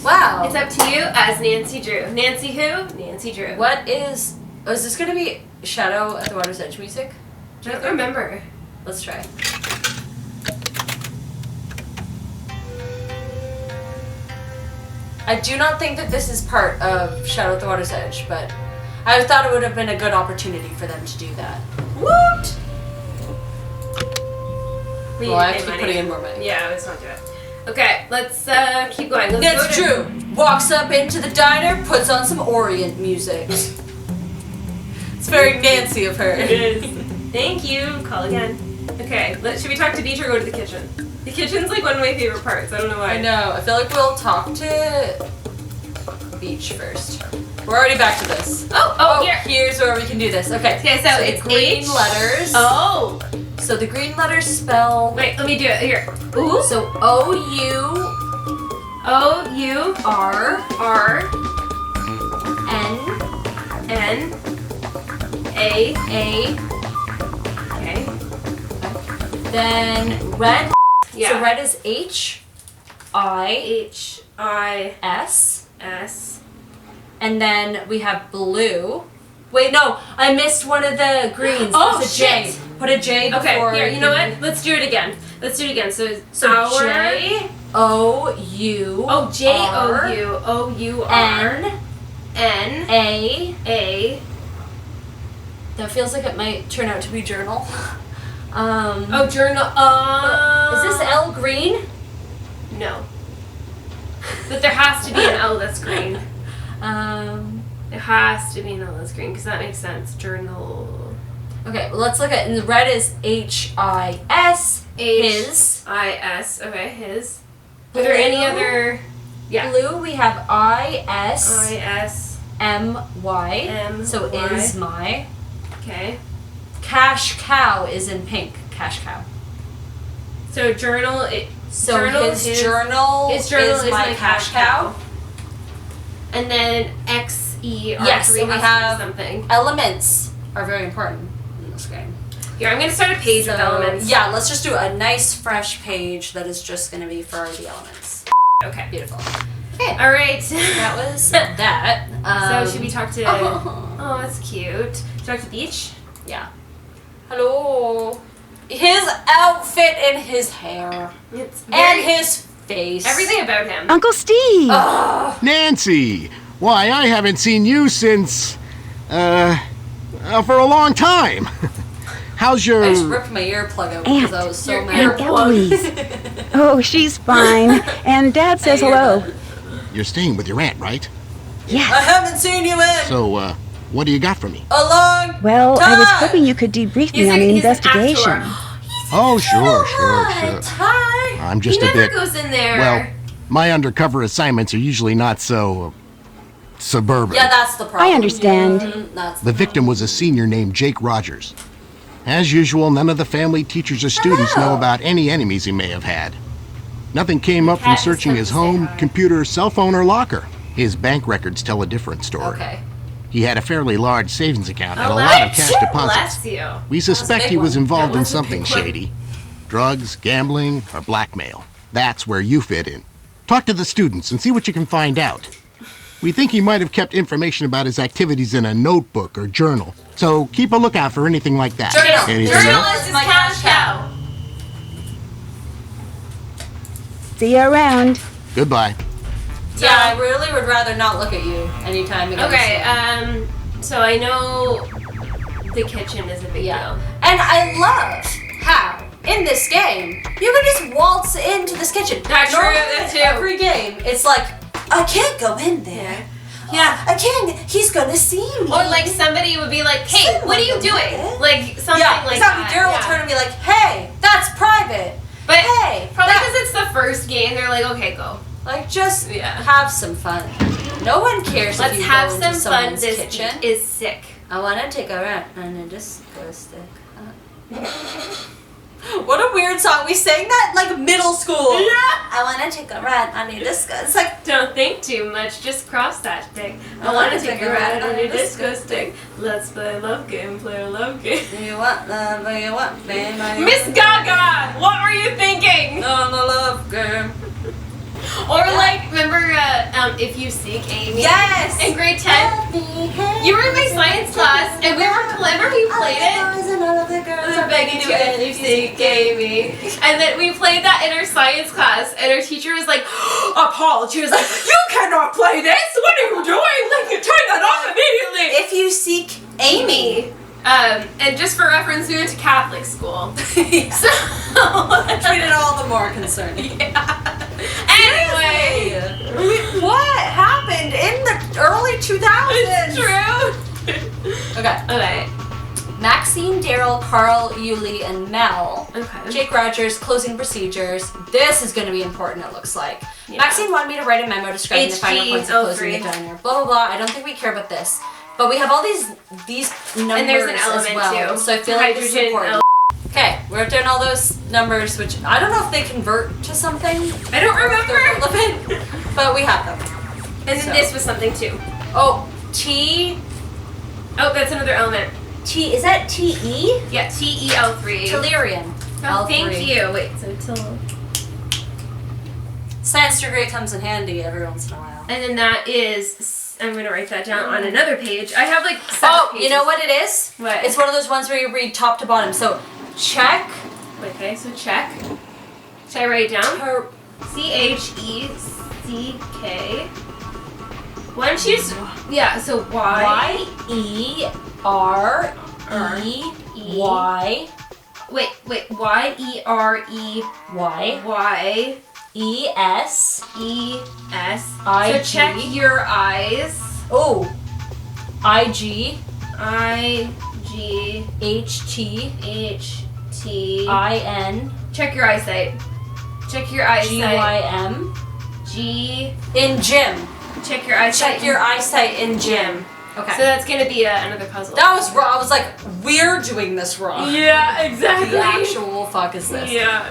Wow. It's up to you as Nancy Drew. Nancy who? Nancy Drew. What is... Oh, is this going to be Shadow at the Water's Edge music? I don't remember. Let's try. I do not think that this is part of Shadow at the Water's Edge, but I thought it would have been a good opportunity for them to do that. Woot! We Well, I need have to to pay keep money. putting in more money. Yeah, let's not do it. Okay, let's keep going. Let's That's go to- true. Walks up into the diner, puts on some Orient music. It's very Nancy of her. It is. Thank you. Call again. Okay, should we talk to Beach or go to the kitchen? The kitchen's like one of my favorite parts. I don't know why. I know. I feel like we'll talk to Beach first. We're already back to this. Oh, here. Here's where we can do this. Okay. Okay, so the it's green H. letters. Oh. So the green letters spell. Wait, let me do it. Here. Ooh. So O-U-R-N A. Okay. Then red. Yeah. So red is H-I-S. H-I-S. And then we have blue. Wait, no, I missed one of the greens. Oh, There's a J. shit. Put a J before. Okay, here, you know what? Let's do it again. So our... J O U. Oh, J-O-U-O-U-R. N A. That feels like it might turn out to be journal. Oh, journal. Is this L green? No. But there has to be an L that's green. There has to be an L that's green because that makes sense. Journal. Okay, well, let's look at. And the red is H-I-S. His. I-S. Okay, his. Are there any other? Yeah. Blue, we have I-S. I-S. M-Y. M-Y. So is my. Okay. Cash cow is in pink. Cash cow. So journal. So his journal is my cash cow. And then X-E-R. Yes, so we have something. Elements are very important in this game. Here, I'm going to start a page with elements. Yeah, let's just do a nice fresh page that is just going to be for the elements. Okay. Beautiful. Okay. All right. That was that. So should we talk to... Oh, that's cute. Talk to Beach? Yeah. Hello. His outfit and his hair. And his face. Everything about him. Uncle Steve! Nancy! Why, I haven't seen you since, for a long time. How's your... I just ripped my earplug out because I was so mad. Aunt Eloise. Oh, she's fine. And Dad says hello. You're staying with your aunt, right? I Yes. haven't seen you in So, what do you got for me? a long Well, I was time. hoping you could debrief me on the He's an investigation. actor. Oh, sure. Hi. I'm just he a never bit... goes in there. Well, my undercover assignments are usually not so... suburban. Yeah, that's the problem. I understand. That's The victim was a senior named Jake Rogers. As usual, none of the family, teachers, or students know about any enemies he may have had. Nothing came up from cat just searching comes his to say home, hi. computer, cell phone, or locker. His bank records tell a different story. Okay. He had a fairly large savings account and a lot of cash deposits. Bless you. We suspect big he was one. involved That in was a something big one. shady. Drugs, gambling, or blackmail. That's where you fit in. Talk to the students and see what you can find out. We think he might have kept information about his activities in a notebook or journal. So keep a lookout for anything like that. Journal. Anything Journal else? is his cash cow. See you around. Goodbye. Yeah, I really would rather not look at you anytime you go to Okay, sleep. so I know the kitchen is a big Yeah. deal. And I love how, in this game, you can just waltz into this kitchen. That's true, Normally, that's in true. every game, it's like, I can't go in there. Yeah. I can't. He's gonna see me. Or like somebody would be like, hey, what are you doing? Like something yeah, like exactly. that. Daryl yeah. will turn and be like, hey, that's private. But Hey, probably that- because it's the first game, they're like, okay, go. Like, just Yeah. have some fun. No one cares Let's if you have go some into fun. someone's This kitchen. is sick. I want to take a run on a disco stick. What a weird song. We sang that like middle school. Yeah. I want to take a run on a disco. It's like, Don't think too much, just cross that stick. I want to take a ride on your disco stick. Let's play a love game, play a love game. you want love or you want fame? Miss Gaga, what were you thinking? on the love game. Or like, remember If You Seek Amy? Yes. In grade 10? You were in my science class, and remember we played it? I'm begging to if you seek Amy. And then we played that in our science class, and our teacher was like, appalled. She was like, you cannot play this! What are you doing? Like, you turn that off immediately! If you seek Amy. And just for reference, we went to Catholic school. So, That made it all the more concerning. anyway, What happened in the early 2000s? it's true. Okay. Okay. Maxine, Daryl, Carl, Yuli, and Mel. Okay. Jake Rogers, closing procedures. This is going to be important, it looks like. Yeah. Maxine wanted me to write a memo describing the final points of closing the diner. Blah, blah, blah. I don't think we care about this. But we have all these numbers And there's an as element well. too. So I feel like this is Hydrogen, important. Okay, we wrote down all those numbers, which I don't know if they convert to something. I don't remember. Relevant, but we have them. And then So. this was something too. Oh, T. Oh, that's another element. T. Is that T-E? Yeah, TEL3. Tellurian. Oh, L3. thank you. Wait, so till. Science degree comes in handy every once in a while. And then that is I'm gonna write that down on another page. I have like 7 pages. You know what it is? What? It's one of those ones where you read top to bottom. So check. Okay, so check. Should I write it down? CHECK. Why don't you just... Yeah, so Y. Y-E-R-E-Y. Wait. Y-E-R-E-Y. E-S. E-S. I-G. So check your eyes. Oh. I-G. I-G. H-T. H-T. I-N. Check your eyesight. Check your eyesight. G-Y-M. G. In gym. Check your eyesight. Check your eyesight in gym. Okay. So that's gonna be another puzzle. That was wrong. I was like, we're doing this wrong. Yeah, exactly. The actual fuck is this? Yeah.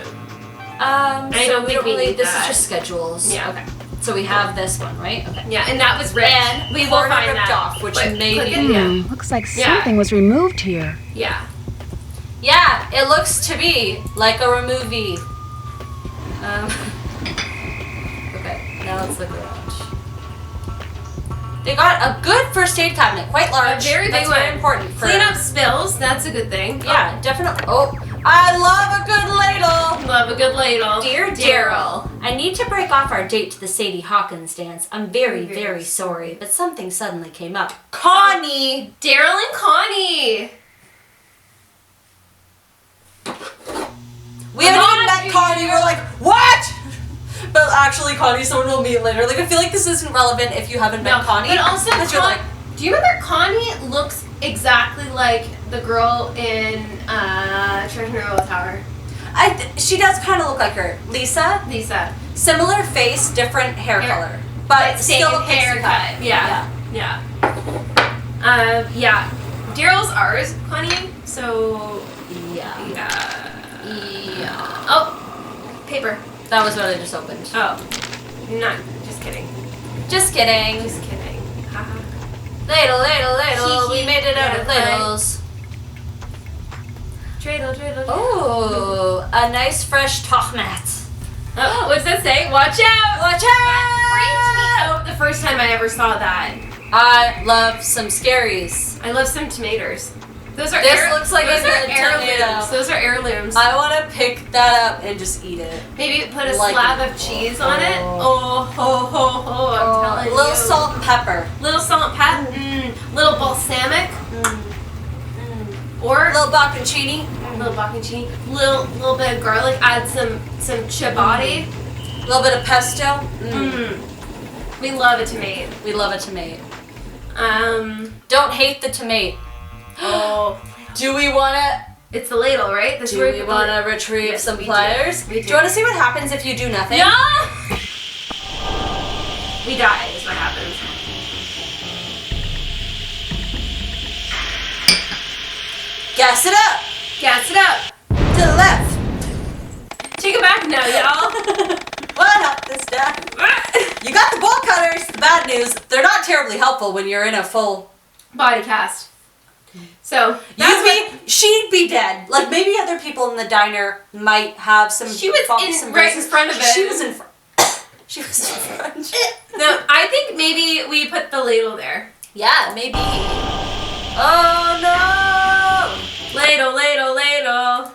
I don't think we need this that. is just schedules. Yeah. Okay. So we have this one, right? Okay. Yeah, and that was ripped. And we will corner find ripped that. off, which But may click be- it, yeah. Looks like something was removed here. Yeah. Yeah, it looks to be like a removie. Okay, now let's look around. They got a good first aid cabinet, quite large. A very big That's one. very important. For, Clean up spills, that's a good thing. Yeah, definitely. Oh, I love a good ladle. Love a good ladle. Dear Daryl, I need to break off our date to the Sadie Hawkins dance. I'm very, very sorry, but something suddenly came up. Connie! Daryl and Connie! We haven't even met Connie. We're like, what? But actually, Connie's someone we'll meet later. Like, I feel like this isn't relevant if you haven't met Connie. But also, you're like, do you remember Connie looks exactly like the girl in Treasure Tower? she does kind of look like her. Lisa, similar face, different hair color, but same still a pixie haircut. cut. Yeah. Daryl's ours, Connie. So Yeah. Oh, paper. That was what I just opened. Oh, not just kidding. Just kidding. Just kidding. Haha. Ladle. Hee We hee. made it out of Yeah, ladles. Dreidel. Oh, a nice fresh tochmat. Oh, what's that say? Watch out! Watch That freaked me out! out the first time I ever saw that. I love some scaries. I love some tomatoes. Those are This looks like those a are good tomato. heirlooms. Those are heirlooms. I want to pick that up and just eat it. Maybe put a Like- slab of cheese on it. Oh, ho, I'm telling you. Little salt and pepper. Little salt and pepper. Little balsamic. Or Little bocconcini. little bocconcini. Little bit of garlic. Add some ciabatta. A little bit of pesto. We love a tomato. We love a tomato. Don't hate the tomato. Oh. Do we want to... It's the ladle, right? This Do we want to retrieve Yes, some we do. pliers? We do. Do you want to see what happens if you do nothing? Yeah! We die is what happens. Gas it up. Gas it up. To the left. Take it back now, y'all. One up this down. You got the bolt cutters. The bad news, they're not terribly helpful when you're in a full... Body cast. So she'd be dead. Like maybe other people in the diner might have some. She was bumps in and right in bruises. front of it. She was in front. She was in front. No, I think maybe we put the ladle there. Yeah, maybe. Oh no! Ladle.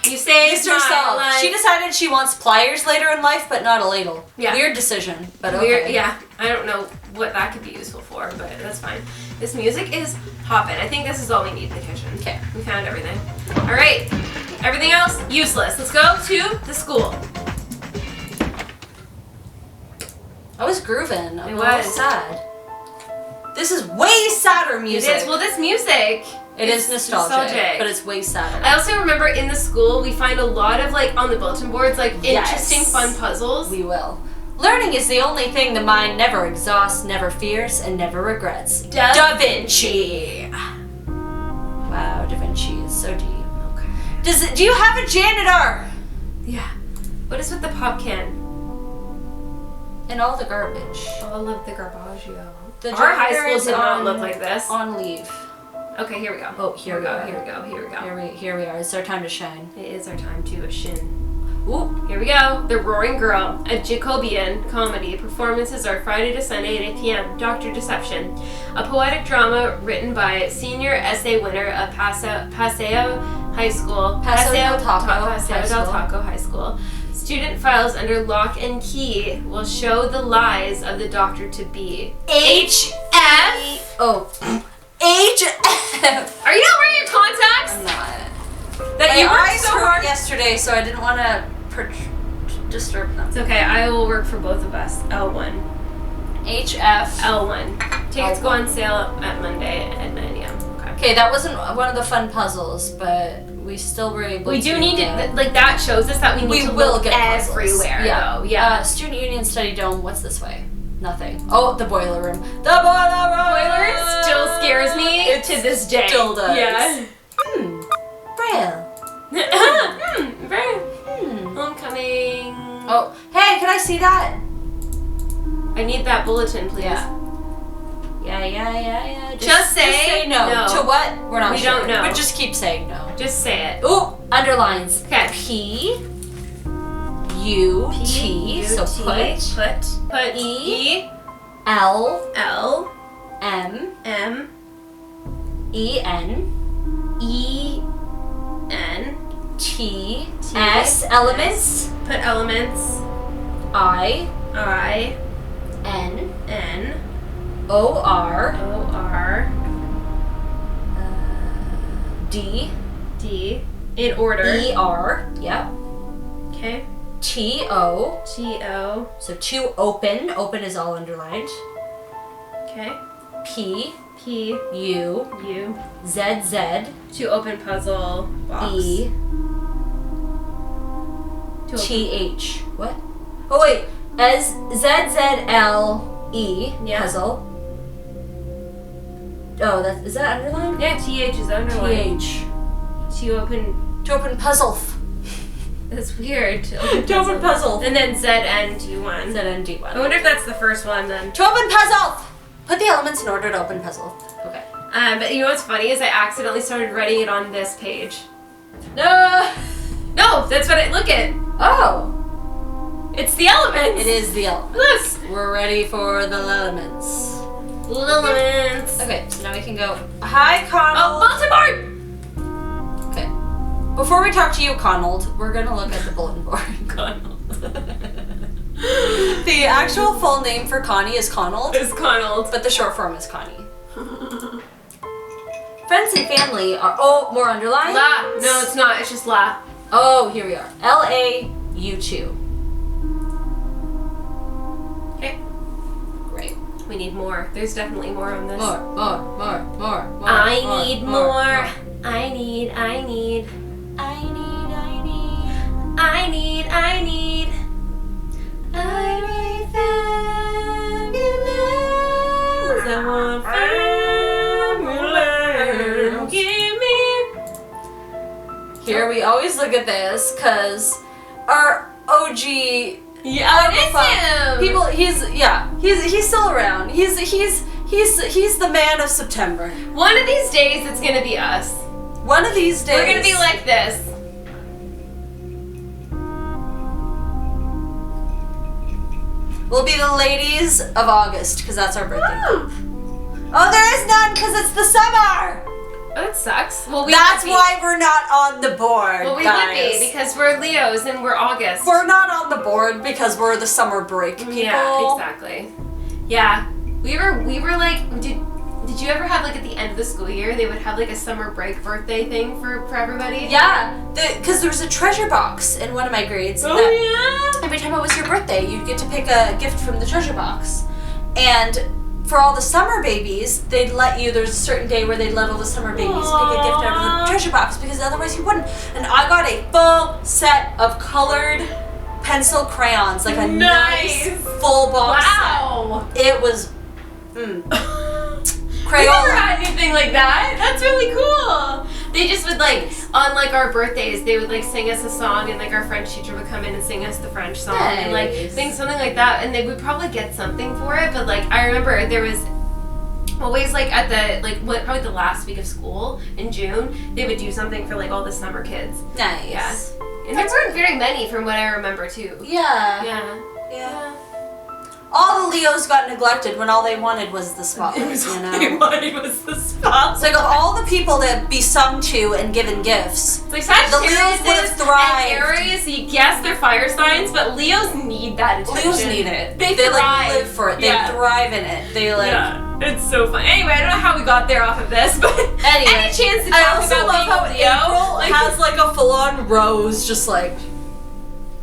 You saved Mr. Salt. my life. She decided she wants pliers later in life, but not a ladle. Yeah. Weird decision, but okay. Weird, yeah. I don't know what that could be useful for, but that's fine. This music is hopping. I think this is all we need in the kitchen. Okay. We found everything. All right. Everything else, useless. Let's go to the school. I was grooving. I It was was. sad. This is way sadder music. It is. Well, this music. It is nostalgic, but it's way sadder. I also remember in the school we find a lot of on the bulletin boards interesting Yes. fun puzzles. We will. Learning is the only thing the mind never exhausts, never fears, and never regrets. Da Vinci. Wow, Da Vinci is so deep. Okay. Do you have a janitor? Yeah. What is with the pop can? And all the garbage. All of the garbaggio. The Our high janitor school is did not on- look like this. On leave. Okay, here we go. Oh, here we go. Here we go. Here we are. It's our time to shine. It is our time to shin. Ooh. Here we go. The Roaring Girl, a Jacobean comedy. Performances are Friday to Sunday at 8 p.m. Dr. Deception, a poetic drama written by senior essay winner of Paseo High School. Paseo del Taco High School. Student files under lock and key will show the lies of the doctor to be. HF? Oh. HF. Are you not wearing your contacts? I'm not. That My you worked eyes so hurt hard yesterday, so I didn't want to disturb them. It's okay, I will work for both of us. L1. HF. L1. Tickets go on sale at Monday at 9 a.m. Okay, that wasn't one of the fun puzzles, but we still were able to. We do need to, like, that shows us that we need to look everywhere, though. Yeah. Student Union Study Dome, what's this way? Nothing. Oh, the boiler room. The boiler room! Boiler still scares me to this day. Still does. Yeah. Braille. Homecoming. Oh, hey, can I see that? I need that bulletin, please. Yeah. Just say no. no. To what? We're not We sure. don't know. But just keep saying no. Just say it. Ooh, underlines. Okay. P. U. T. So put E. L. L. M. M. E. N. E. N. T. S. Elements. Put elements. I. N. O. R. D. In order. E. R. Yep. Okay. T. O. T-O. So to open. Open is all underlined. Okay. P. P. U. U. Z. Z. To open puzzle box. E. To open. T. H. What? Oh wait. As Z. Z. L. E. Yeah. Puzzle. Oh, is that underlined? Yeah, TH is underlined. TH. To open puzzle. That's weird. To open puzzle. And then ZND1. ZND1. I wonder if that's the first one then. To open puzzle! Put the elements in order to open puzzle. Okay. But you know what's funny is I accidentally started writing it on this page. No! No, that's what look at. Oh! It's the elements! It is the elements. Look! We're ready for the elements. Elements. Okay, so now we can go. Hi, Connell. Oh, bulletin board! Okay. Before we talk to you, Connell, we're gonna look at the bulletin board. Connell. The actual full name for Connie is Connell. It's Connell. But the short form is Connie. Friends and family are, more underlined? La. No, it's not. It's just La. Oh, here we are. LAU2. Okay. Great. We need more. There's definitely more on this. More. I need more. I need. fabulous. I want fabulous. Give me. Here we always look at this because our OG. Yeah, it is him. People, he's still around. He's the man of September. One of these days, it's gonna be us. One of these days, We're gonna be like this. We'll be the ladies of August because that's our birthday month. Oh, there is none because it's the summer. Oh, that sucks. Well, That's why we're not on the board. Well, we guys. would be because we're Leos and we're August. We're not on the board because we're the summer break people. Yeah, exactly. Yeah, we were like, did you ever have like at the end of the school year they would have like a summer break birthday thing for everybody? Yeah, because there was a treasure box in one of my grades. Oh that yeah. Every time it was your birthday, you'd get to pick a gift from the treasure box, and for all the summer babies, they'd let you. There's a certain day where they'd let all the summer babies pick a gift out of the treasure box because otherwise you wouldn't. And I got a full set of colored pencil crayons, like a nice full box. Wow. Set. It was I never had anything like that. That's really cool. They just would like, on like our birthdays, they would like sing us a song and like our French teacher would come in and sing us the French song and like sing something like that, and they would probably get something for it, but like I remember there was always like at the, probably the last week of school in June, they would do something for like all the summer kids. Nice. And there weren't very many from what I remember, too. Yeah. Yeah. All the Leos got neglected when all they wanted was the spotlight, you know? What was the spot? It's like of all the people to be sung to and given gifts. It's like Sagittarius would have thrived. and Aries, yes, they're fire signs, but Leos need that attention. Leos need it. They like thrive. live for it. They thrive in it. They like. Yeah, it's so fun. Anyway, I don't know how we got there off of this, but Anyway, any chance to I talk also about love being how a Leo? April has like a full-on rose, just like.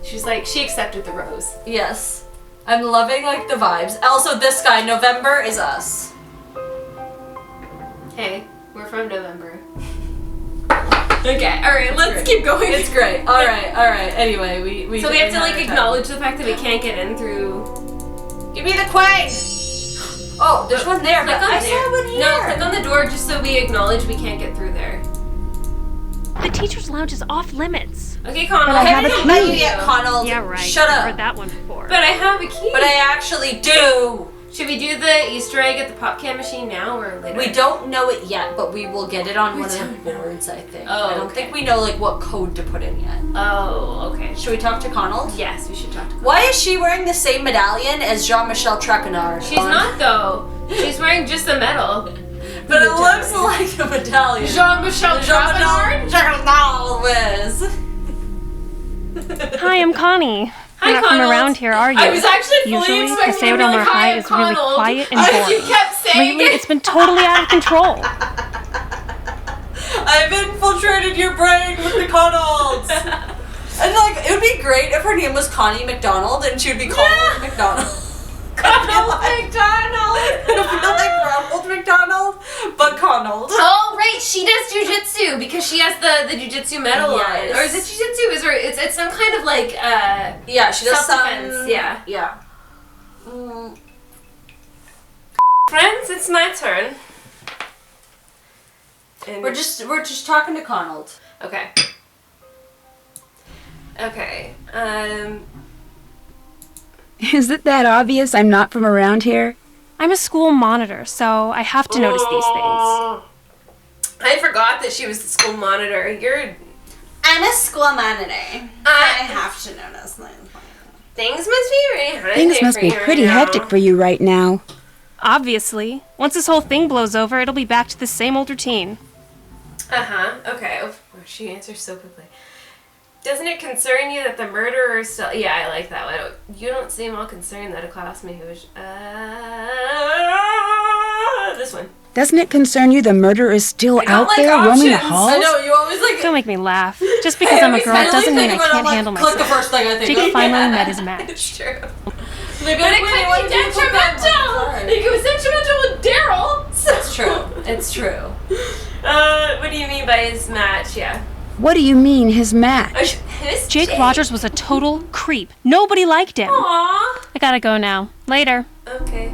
She's like, she accepted the rose. Yes. I'm loving like the vibes. Also, this guy, November, is us. Hey, we're from November. Okay, alright, let's keep going. It's great. Alright. Anyway, we So we have to like acknowledge the fact that we can't get in through. Give me the quang! Oh, there's one there, but Click on I there. saw one here. No, click on the door just so we acknowledge we can't get through there. The teacher's lounge is off limits. Okay, Connell. But I have a Haven't key. met you yet, Connell. Yeah, right. Shut I've up. heard that one before. But I have a key. But I actually do. Should we do the Easter egg at the pop can machine now or later? We don't know it yet, but we will get it on one of the boards, I think. Oh, I don't okay. think we know like what code to put in yet. Oh, okay. Should we talk to Connell? Yes, we should talk to. Why is she wearing the same medallion as Jean-Michel Trepanard? She's not though. She's wearing just a medal. But it looks like a medallion. Jean-Michel Trepanard. Trepanard Wiz. Hi, I'm Connie. Hi, You're not from Connell. around here, are you? I was actually fully Usually, expecting you to be Paseo like, del "Hi, High I'm is really Connell." quiet and You boring. kept saying Lately, it's been totally out of control. I've infiltrated your brain with the Connells. And like, it would be great if her name was Connie McDonald and she would be called McDonald. Connell McDonald. It would feel like Ronald McDonald, but Connell. Oh right, she does jujitsu because she has the jujitsu medal Yes. on. Or is it jujitsu? Is there? It's some kind of like Yeah, she does self-defense. some. Yeah. Yeah. Friends, it's my turn. And We're just talking to Connell. okay. Okay. Is it that obvious I'm not from around here? I'm a school monitor, so I have to notice these things. I forgot that she was the school monitor. You're. I'm a school monitor. I have to notice things. Things must be really hard. Things must be pretty hectic for you right now. Obviously. Once this whole thing blows over, it'll be back to the same old routine. Okay. Oh, she answers so quickly. Doesn't it concern you that the murderer is still... Yeah, I like that one. You don't seem all concerned that a classmate who was... this one. Doesn't it concern you the murderer is still I don't out like there roaming the options. halls? I know, you always like... Don't make me laugh. Just because I'm a girl doesn't mean I can't handle Click the myself. first thing I think Jake of. finally met his match. It's true. Maybe But it could be detrimental! It was detrimental with Daryl! It's true. It's true. What do you mean by his match? Yeah. What do you mean, his match? It's Jake Rogers was a total creep. Nobody liked him. Aww. I gotta go now. Later. Okay.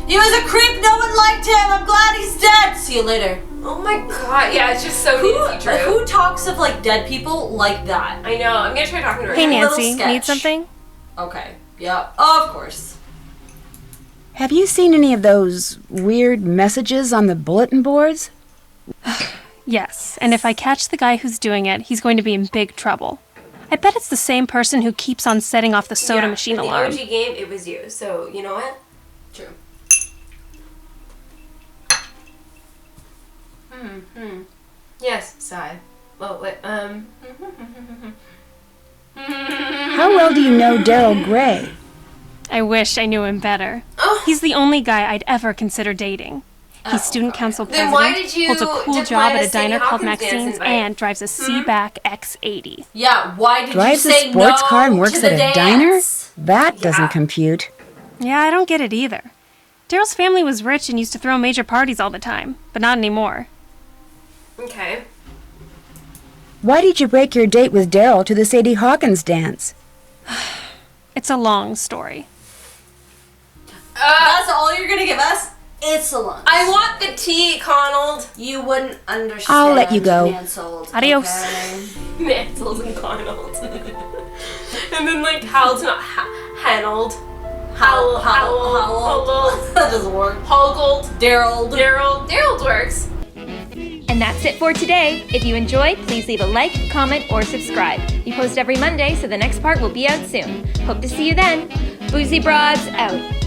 He was a creep, no one liked him. I'm glad he's dead. See you later. Oh my god, yeah, it's just so easy true. Who talks of like dead people like that? I know, I'm gonna try talking to her. Hey, little Nancy. sketch. Need something? Okay. Yeah. Of course. Have you seen any of those weird messages on the bulletin boards? Yes, and if I catch the guy who's doing it, he's going to be in big trouble. I bet it's the same person who keeps on setting off the soda machine in alarm. the OG game, it was you. So, you know what? True. Yes, sigh. Oh, wait, How well do you know Daryl Gray? I wish I knew him better. Oh. He's the only guy I'd ever consider dating. He's student council Then president, why did you holds a cool decline job at a a diner Sadie called Hawkins dance Maxine's, invite? and drives a Seaback X80. Yeah. Why did Drives you a say sports no car and works to at the a diner? dance? That doesn't compute. Yeah, I don't get it either. Daryl's family was rich and used to throw major parties all the time, but not anymore. okay. Why did you break your date with Daryl to the Sadie Hawkins dance? It's a long story. That's all you're gonna give us? It's a lunch. I want the tea, Connell. You wouldn't understand. I'll let you go. Manselled, Adios. okay? Mansell's and Connell. And then, like, Hal's not Hanold. How That doesn't work. Hogold. Daryl. Daryl works. And that's it for today. If you enjoyed, please leave a like, comment, or subscribe. We post every Monday, so the next part will be out soon. Hope to see you then. Boozy Broads out.